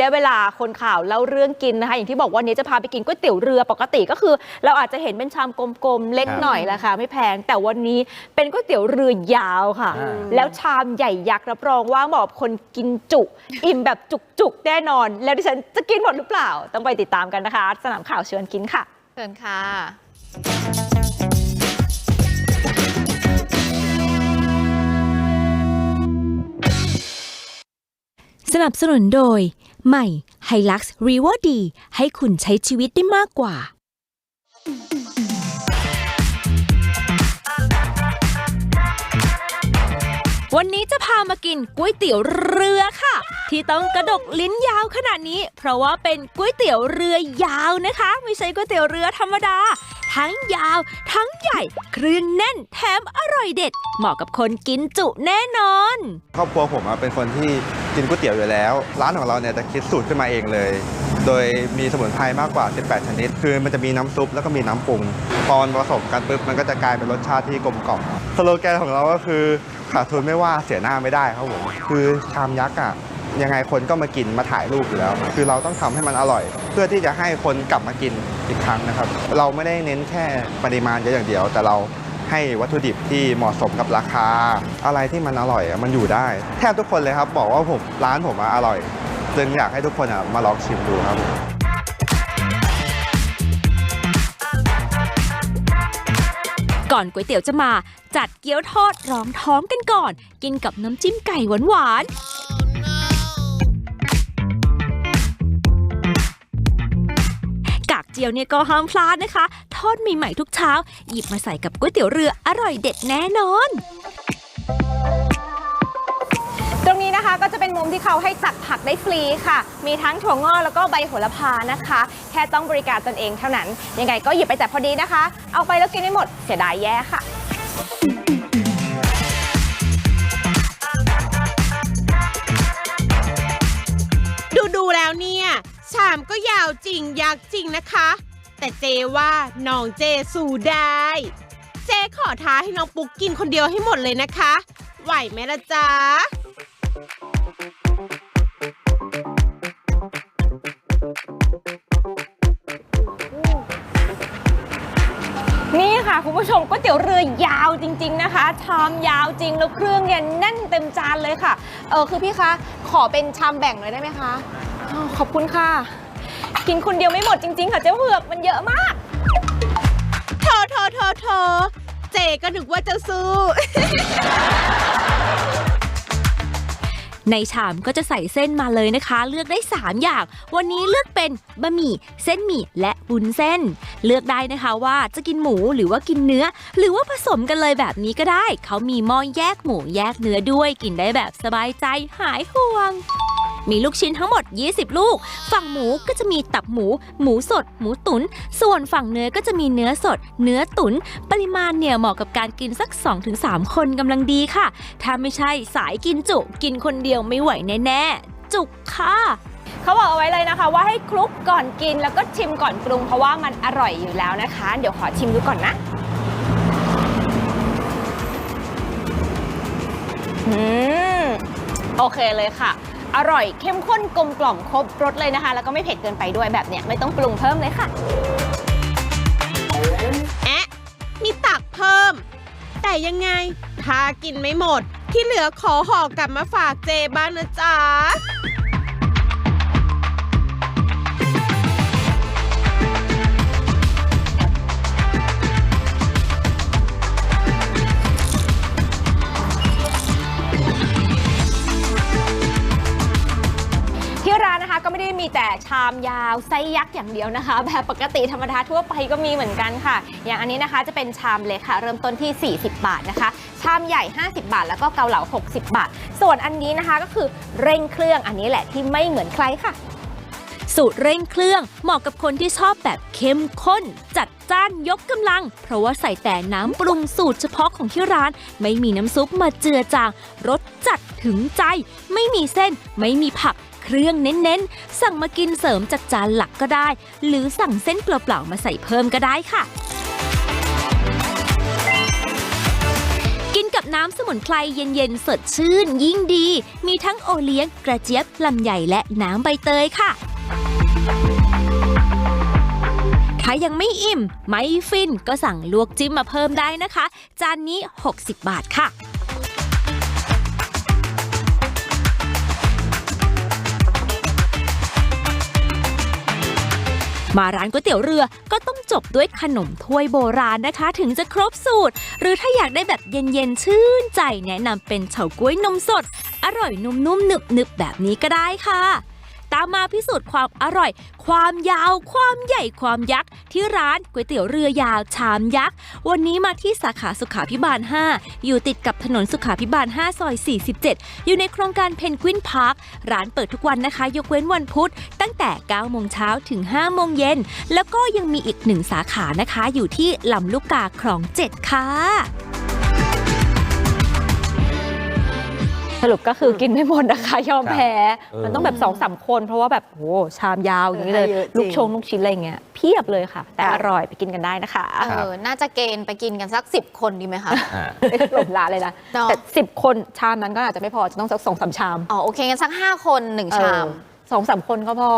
ได้เวลาคนข่าวเล่าเรื่องกินนะคะอย่างที่บอกว่านี้จะพาไปกินก๋วยเตี๋ยวเรือปกติก็คือเราอาจจะเห็นเป็นชามกลมๆเล็กหน่อยแหละค่ะไม่แพงแต่วันนี้เป็นก๋วยเตี๋ยวเรือยาวค่ะแล้วชามใหญ่ยักษ์รับรองว่าเหมาะกับคนกินจุอิ่มแบบจุกๆแน่นอนแล้วดิฉันจะกินหมดหรือเปล่าต้องไปติดตามกันนะคะสนามข่าวเชิญกินค่ะเชิญค่ะสนับสนุนโดยใหม่ Hilux Revo D ให้คุณใช้ชีวิตได้มากกว่าวันนี้จะพามากินก๋วยเตี๋ยวเรือค่ะที่ต้องกระดกลิ้นยาวขนาดนี้เพราะว่าเป็นก๋วยเตี๋ยวเรือยาวนะคะไม่ใช่ก๋วยเตี๋ยวเรือธรรมดาทั้งยาวทั้งใหญ่เครื่องแน่นแถมอร่อยเด็ดเหมาะกับคนกินจุแน่นอนครอบครัวผมเป็นคนที่กินก๋วยเตี๋ยวอยู่แล้วร้านของเราเนี่ยจะคิดสูตรขึ้นมาเองเลยโดยมีสมุนไพรมากกว่า18ชนิดคือมันจะมีน้ำซุปแล้วก็มีน้ำปรุงพอมันผสมกันปุ๊บมันก็จะกลายเป็นรสชาติที่กลมกล่อมสโลแกนของเราก็คือขาดทุนไม่ว่าเสียหน้าไม่ได้ครับผมคือชามยักษ์ยังไงคนก็มากินมาถ่ายรูปอยู่แล้วคือเราต้องทำให้มันอร่อยเพื่อที่จะให้คนกลับมากินอีกครั้งนะครับเราไม่ได้เน้นแค่ปริมาณเยอะอย่างเดียวแต่เราให้วัตถุดิบที่เหมาะสมกับราคาอะไรที่มันอร่อยมันอยู่ได้แทบทุกคนเลยครับบอกว่าร้านผมอร่อยจึงอยากให้ทุกคนมาลองชิมดูครับก่อนก๋วยเตี๋ยวจะมาจัดเกี๊ยวทอดรองท้องกันก่อนกินกับน้ำจิ้มไก่หวานกากเจียวเนี่ยก็ห้ามพลาดนะคะทอดใหม่ๆทุกเช้าหยิบมาใส่กับก๋วยเตี๋ยวเรืออร่อยเด็ดแน่นอนตรงนี้นะคะก็จะเป็นมุมที่เขาให้ตักผักได้ฟรีค่ะมีทั้งถั่วงอกแล้วก็ใบโหระพานะคะแค่ต้องบริการตนเองเท่านั้นยังไงก็หยิบไปแต่พอดีนะคะเอาไปแล้วกินไม่หมดเสียดายแย่ค่ะดูแล้วเนี่ยชามก็ยาวจริงยักษ์จริงนะคะแต่เจว่าน้องเจสู้ได้เจขอท้าให้น้องปุ๊กกินคนเดียวให้หมดเลยนะคะไหวไหมล่ะจ๊ะนี่ค่ะคุณผู้ชมก๋วยเตี๋ยวเรือยาวจริงๆนะคะชามยาวจริงแล้วเครื่องเนี่ยแน่นเต็มจานเลยค่ะคือพี่คะขอเป็นชามแบ่งเลยได้ไหมคะขอบคุณค่ะกินคนเดียวไม่หมดจริงๆค่ะเจ๊เผือกมันเยอะมากโถเจก็นึกว่าจะสู้ ในชามก็จะใส่เส้นมาเลยนะคะเลือกได้3อย่างวันนี้เลือกเป็นบะหมี่เส้นหมี่และวุ้นเส้นเลือกได้นะคะว่าจะกินหมูหรือว่ากินเนื้อหรือว่าผสมกันเลยแบบนี้ก็ได้เขามีหม้อแยกหมูแยกเนื้อด้วยกินได้แบบสบายใจหายห่วงมีลูกชิ้นทั้งหมด20ลูกฝั่งหมูก็จะมีตับหมูหมูสดหมูตุ๋นส่วนฝั่งเนื้อก็จะมีเนื้อสดเนื้อตุ๋นปริมาณเนี่ยเหมาะกับการกินสัก 2-3 คนกำลังดีค่ะถ้าไม่ใช่สายกินจุกินคนเดียวไม่ไหวแน่ๆจุกค่ะเขาบอกเอาไว้เลยนะคะว่าให้คลุกก่อนกินแล้วก็ชิมก่อนปรุงเพราะว่ามันอร่อยอยู่แล้วนะคะเดี๋ยวขอชิมดูก่อนนะโอเคเลยค่ะอร่อยเข้มข้นกลมกล่อมครบรสเลยนะคะแล้วก็ไม่เผ็ดเกินไปด้วยแบบเนี้ยไม่ต้องปรุงเพิ่มเลยค่ะมีตักเพิ่มแต่ยังไงถ้ากินไม่หมดที่เหลือขอห่อกลับมาฝากเจบ้างนะจ๊ะร้านนะคะก็ไม่ได้มีแต่ชามยาวไซส์ยักษ์อย่างเดียวนะคะแบบปกติธรรมดาทั่วไปก็มีเหมือนกันค่ะอย่างอันนี้นะคะจะเป็นชามเล็กค่ะเริ่มต้นที่40บาทนะคะชามใหญ่50บาทแล้วก็เกาเหลา60บาทส่วนอันนี้นะคะก็คือเร่งเครื่องอันนี้แหละที่ไม่เหมือนใครค่ะสูตรเร่งเครื่องเหมาะกับคนที่ชอบแบบเข้มข้นจัดจ้านยกกำลังเพราะว่าใส่แต่น้ำปรุงสูตรเฉพาะของที่ร้านไม่มีน้ำซุปมาเจือจางรสจัดถึงใจไม่มีเส้นไม่มีผักเครื่องเน้นๆสั่งมากินเสริมจากจานหลักก็ได้หรือสั่งเส้นเปล่าๆมาใส่เพิ่มก็ได้ค่ะกินกับ น้ำสมุนไพรเย็นๆสดชื่นยิ่งดี มีทั้งโอเลี้ยงกระเจี๊ยบลำไยและน้ำใบเตยค่ะ ถ้ายังไม่อิ่มไม่ฟินก็สั่งลวกจิ้มมาเพิ่มได้นะคะ จานนี้ 60 บาทค่ะ มาร้านก๋วยเตี๋ยวเรือก็ต้องจบด้วยขนมถ้วยโบราณนะคะ ถึงจะครบสูตร หรือถ้าอยากได้แบบเย็นๆชื่นใจแนะนำเป็นเฉาก๊วยนมสด อร่อยนุ่มๆหนึบๆแบบนี้ก็ได้ค่ะ ตามมาพิสูจน์ความอร่อย ความยาว ความใหญ่ความยักษ์ที่ร้านก๋วยเตี๋ยวเรือยาวชามยักษ์วันนี้มาที่สาขาสุขาภิบาล 5 อยู่ติดกับถนนสุขาภิบาล 5 ซอย 47 อยู่ในโครงการเพนกวินพาร์คร้านเปิดทุกวันนะคะ ยกเว้นวันพุธตั้งแต่ 9 โมงเช้าถึง 5 โมงเย็น แล้วก็ยังมีอีก1 สาขานะคะ อยู่ที่ลำลูกกาคลอง 7 ค่ะ สรุปก็คือกินไม่หมดนะคะยอมแพ้ มันต้องแบบ 2-3 คนเพราะว่าแบบโหชามยาวอย่างนี้เลย เยอะจริง ลูกชิ้นอะไรเงี้ยเพียบเลยค่ะ แต่อร่อยไปกินกันได้นะคะ น่าจะเกณฑ์ไปกินกันสัก10 คนดีไหมคะ ไม่ถล่มร้านเลยนะ เนาะ แต่10 คนชามนั้นก็อาจจะไม่พอจะต้องสัก 2-3 ชาม อ๋อโอเคกันสัก5 คน1 ชาม 2-3 คนก็พอ